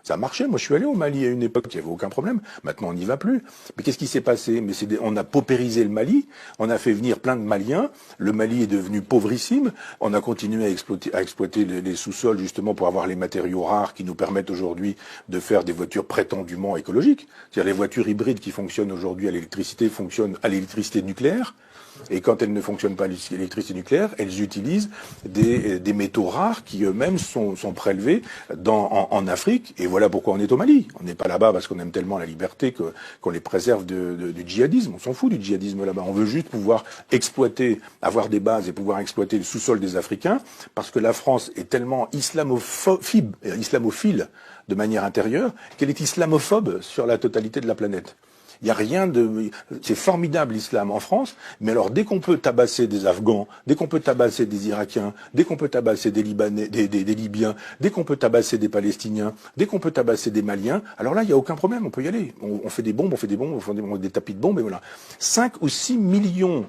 Ça marchait. Moi, je suis allé au Mali à une époque, il n'y avait aucun problème. Maintenant, on n'y va plus. Mais qu'est-ce qui s'est passé? Mais on a paupérisé le Mali. On a fait venir plein de Maliens. Le Mali est devenu pauvrissime. On a continué à exploiter les sous-sols justement pour avoir les matériaux rares qui nous permettent aujourd'hui de faire des voitures prétendument écologiques. C'est-à-dire les voitures hybrides qui fonctionnent aujourd'hui à l'électricité fonctionnent à l'électricité nucléaire. Et quand elles ne fonctionnent pas à l'électricité nucléaire, elles utilisent des métaux rares qui eux-mêmes sont prélevés en Afrique. Et voilà pourquoi on est au Mali. On n'est pas là-bas parce qu'on aime tellement la liberté qu'on les préserve du djihadisme. On s'en fout du djihadisme là-bas. On veut juste pouvoir exploiter, avoir des bases et pouvoir exploiter le sous-sol des Africains parce que la France est tellement islamophile de manière intérieure qu'elle est islamophobe sur la totalité de la planète. Il n'y a rien de... C'est formidable l'islam en France, mais alors dès qu'on peut tabasser des Afghans, dès qu'on peut tabasser des Irakiens, dès qu'on peut tabasser des Libanais, des Libyens, dès qu'on peut tabasser des Palestiniens, dès qu'on peut tabasser des Maliens, alors là, il n'y a aucun problème, on peut y aller. On fait des bombes, on fait des tapis de bombes, et voilà. 5 ou 6 millions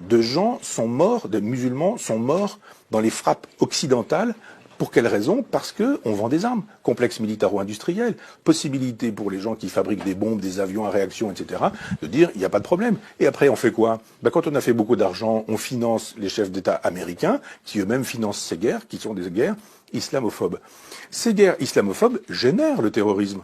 de gens sont morts, de musulmans sont morts dans les frappes occidentales. Pour quelle raison? Parce que on vend des armes, complexe militaro-industriel, possibilité pour les gens qui fabriquent des bombes, des avions à réaction, etc., de dire il n'y a pas de problème. Et après on fait quoi? Quand on a fait beaucoup d'argent, on finance les chefs d'État américains qui eux-mêmes financent ces guerres, qui sont des guerres islamophobes. Ces guerres islamophobes génèrent le terrorisme.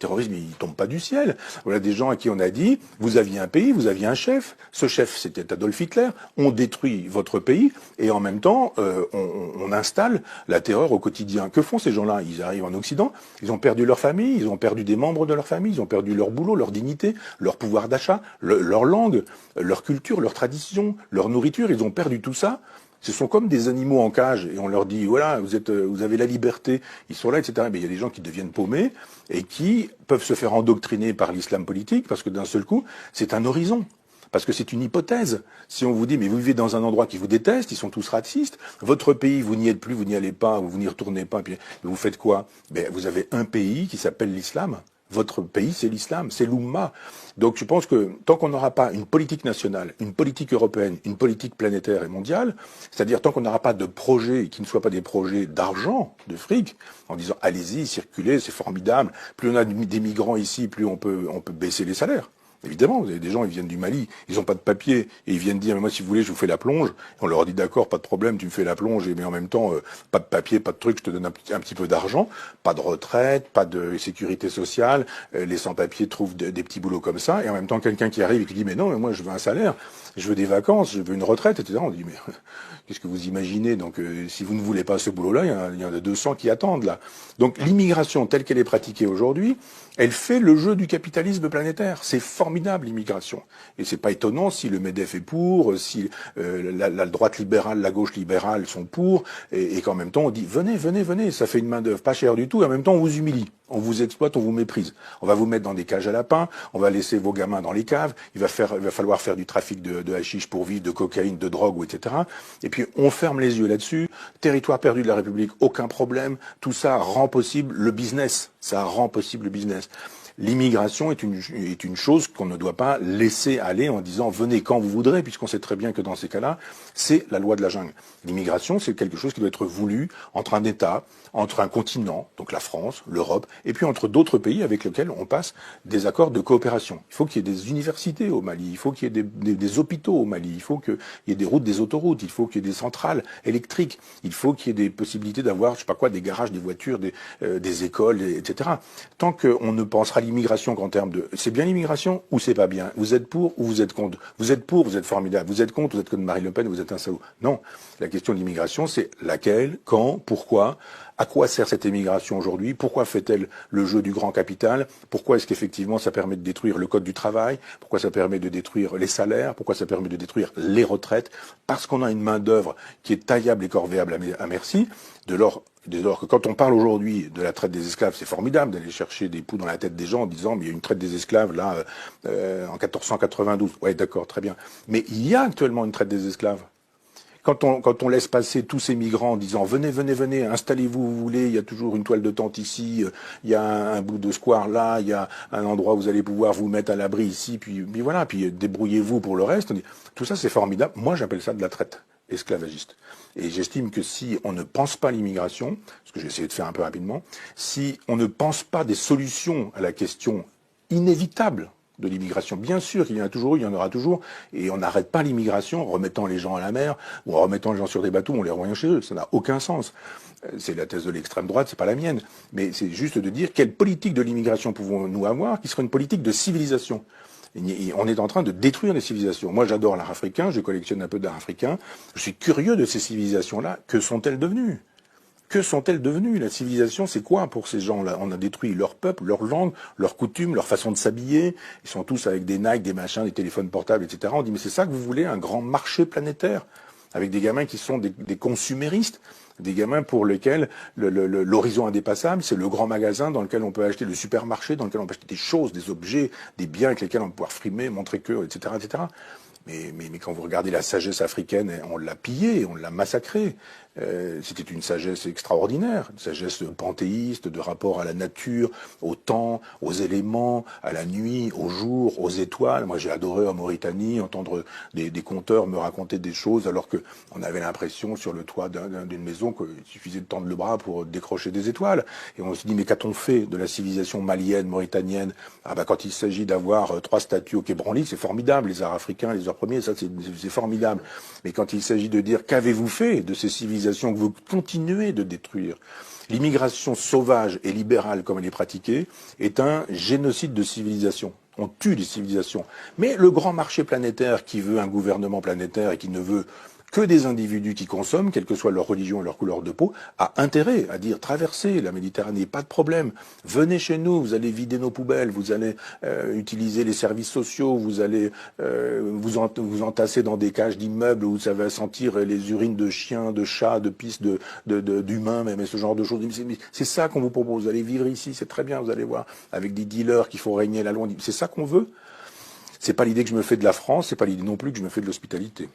Le terrorisme, il tombe pas du ciel. Voilà des gens à qui on a dit, vous aviez un pays, vous aviez un chef. Ce chef, c'était Adolf Hitler. On détruit votre pays et en même temps, on installe la terreur au quotidien. Que font ces gens-là? Ils arrivent en Occident, ils ont perdu leur famille, ils ont perdu des membres de leur famille, ils ont perdu leur boulot, leur dignité, leur pouvoir d'achat, leur langue, leur culture, leur tradition, leur nourriture. Ils ont perdu tout ça. Ce sont comme des animaux en cage et on leur dit voilà vous avez la liberté, ils sont là, etc. Mais il y a des gens qui deviennent paumés et qui peuvent se faire endoctriner par l'islam politique parce que d'un seul coup c'est un horizon. Parce que c'est une hypothèse. Si on vous dit, mais vous vivez dans un endroit qui vous déteste, ils sont tous racistes, votre pays, vous n'y êtes plus, vous n'y allez pas, vous n'y retournez pas, puis vous faites quoi? Vous avez un pays qui s'appelle l'islam. Votre pays, c'est l'islam, c'est l'Oumma. Donc je pense que tant qu'on n'aura pas une politique nationale, une politique européenne, une politique planétaire et mondiale, c'est-à-dire tant qu'on n'aura pas de projets qui ne soient pas des projets d'argent, de fric, en disant allez-y, circulez, c'est formidable, plus on a des migrants ici, plus on peut baisser les salaires. Évidemment, vous avez des gens, ils viennent du Mali, ils n'ont pas de papier, et ils viennent dire, mais moi, si vous voulez, je vous fais la plonge. Et on leur dit, d'accord, pas de problème, tu me fais la plonge, mais en même temps, pas de papier, pas de truc, je te donne un petit peu d'argent, pas de retraite, pas de sécurité sociale, les sans-papiers trouvent des petits boulots comme ça, et en même temps, quelqu'un qui arrive et qui dit, mais non, mais moi, je veux un salaire, je veux des vacances, je veux une retraite, etc. On dit, mais qu'est-ce que vous imaginez? Donc, si vous ne voulez pas ce boulot-là, il y en a 200 qui attendent, là. Donc, l'immigration telle qu'elle est pratiquée aujourd'hui, elle fait le jeu du capitalisme planétaire. C'est formidable, l'immigration. Et c'est pas étonnant si le MEDEF est pour, si la droite libérale, la gauche libérale sont pour, et qu'en même temps on dit venez, venez, venez, ça fait une main d'œuvre pas chère du tout, et en même temps on vous humilie, on vous exploite, on vous méprise. On va vous mettre dans des cages à lapins, on va laisser vos gamins dans les caves, il va falloir faire du trafic de hashish pour vivre, de cocaïne, de drogue, etc. Et puis on ferme les yeux là-dessus. Territoire perdu de la République, aucun problème. Tout ça rend possible le business. Ça rend possible le business. L'immigration est une chose qu'on ne doit pas laisser aller en disant venez quand vous voudrez, puisqu'on sait très bien que dans ces cas-là, c'est la loi de la jungle. L'immigration, c'est quelque chose qui doit être voulu entre un État, entre un continent, donc la France, l'Europe, et puis entre d'autres pays avec lesquels on passe des accords de coopération. Il faut qu'il y ait des universités au Mali, il faut qu'il y ait des hôpitaux au Mali, il faut qu'il y ait des routes, des autoroutes, il faut qu'il y ait des centrales électriques, il faut qu'il y ait des possibilités d'avoir, je sais pas quoi, des garages, des voitures, des écoles, etc. Tant qu'on ne pensera l'immigration qu'en termes de c'est bien l'immigration ou c'est pas bien, vous êtes pour ou vous êtes contre, vous êtes pour, vous êtes formidable, vous êtes contre, vous êtes comme Marine Le Pen, vous êtes un salaud. Non, la question de l'immigration, c'est laquelle, quand, pourquoi, à quoi sert cette immigration aujourd'hui, pourquoi fait-elle le jeu du grand capital, pourquoi est-ce qu'effectivement ça permet de détruire le code du travail, pourquoi ça permet de détruire les salaires, pourquoi ça permet de détruire les retraites, parce qu'on a une main d'œuvre qui est taillable et corvéable à merci, dès lors que quand on parle aujourd'hui de la traite des esclaves, c'est formidable d'aller chercher des poux dans la tête des gens en disant mais il y a une traite des esclaves là en 1492. Ouais, d'accord, très bien. Mais il y a actuellement une traite des esclaves. Quand on laisse passer tous ces migrants en disant venez, venez, venez, installez-vous où vous voulez, il y a toujours une toile de tente ici, il y a un bout de square là, il y a un endroit où vous allez pouvoir vous mettre à l'abri ici, puis voilà, puis débrouillez-vous pour le reste. Tout ça c'est formidable. Moi j'appelle ça de la traite. esclavagiste. Et j'estime que si on ne pense pas l'immigration, ce que j'ai essayé de faire un peu rapidement, si on ne pense pas des solutions à la question inévitable de l'immigration. Bien sûr qu'il y en a toujours eu, il y en aura toujours, et on n'arrête pas l'immigration en remettant les gens à la mer, ou en remettant les gens sur des bateaux, on les renvoie chez eux. Ça n'a aucun sens. C'est la thèse de l'extrême droite, c'est pas la mienne. Mais c'est juste de dire quelle politique de l'immigration pouvons-nous avoir qui serait une politique de civilisation. On est en train de détruire les civilisations. Moi, j'adore l'art africain, je collectionne un peu d'art africain. Je suis curieux de ces civilisations-là. Que sont-elles devenues ? Que sont-elles devenues? La civilisation, c'est quoi pour ces gens-là? On a détruit leur peuple, leur langue, leurs coutumes, leur façon de s'habiller. Ils sont tous avec des Nike, des machins, des téléphones portables, etc. On dit, mais c'est ça que vous voulez, un grand marché planétaire? Avec des gamins qui sont des consuméristes, des gamins pour lesquels l'horizon indépassable, c'est le grand magasin dans lequel on peut acheter, le supermarché dans lequel on peut acheter des choses, des objets, des biens avec lesquels on peut pouvoir frimer, montrer que, etc., etc. Mais quand vous regardez la sagesse africaine, on l'a pillée, on l'a massacrée. C'était une sagesse extraordinaire, une sagesse panthéiste, de rapport à la nature, au temps, aux éléments, à la nuit, au jour, aux étoiles. Moi, j'ai adoré en Mauritanie entendre des conteurs me raconter des choses, alors que on avait l'impression sur le toit d'une maison qu'il suffisait de tendre le bras pour décrocher des étoiles. Et on se dit, mais qu'a-t-on fait de la civilisation malienne, mauritanienne? Ah bah quand il s'agit d'avoir 3 statues au Quai Branly, c'est formidable. Les arts africains, les arts premiers, ça c'est formidable. Mais quand il s'agit de dire qu'avez-vous fait de ces civilisations que vous continuez de détruire? L'immigration sauvage et libérale, comme elle est pratiquée, est un génocide de civilisation. On tue les civilisations. Mais le grand marché planétaire qui veut un gouvernement planétaire et qui ne veut que des individus qui consomment, quelle que soit leur religion et leur couleur de peau, a intérêt à dire traversez la Méditerranée, pas de problème. Venez chez nous, vous allez vider nos poubelles, vous allez utiliser les services sociaux, vous allez vous entasser dans des cages d'immeubles où ça va sentir les urines de chiens, de chats, de pistes d'humains, même et ce genre de choses. C'est ça qu'on vous propose. Vous allez vivre ici, c'est très bien, vous allez voir, avec des dealers qui font régner la loi. C'est ça qu'on veut. C'est pas l'idée que je me fais de la France, c'est pas l'idée non plus que je me fais de l'hospitalité.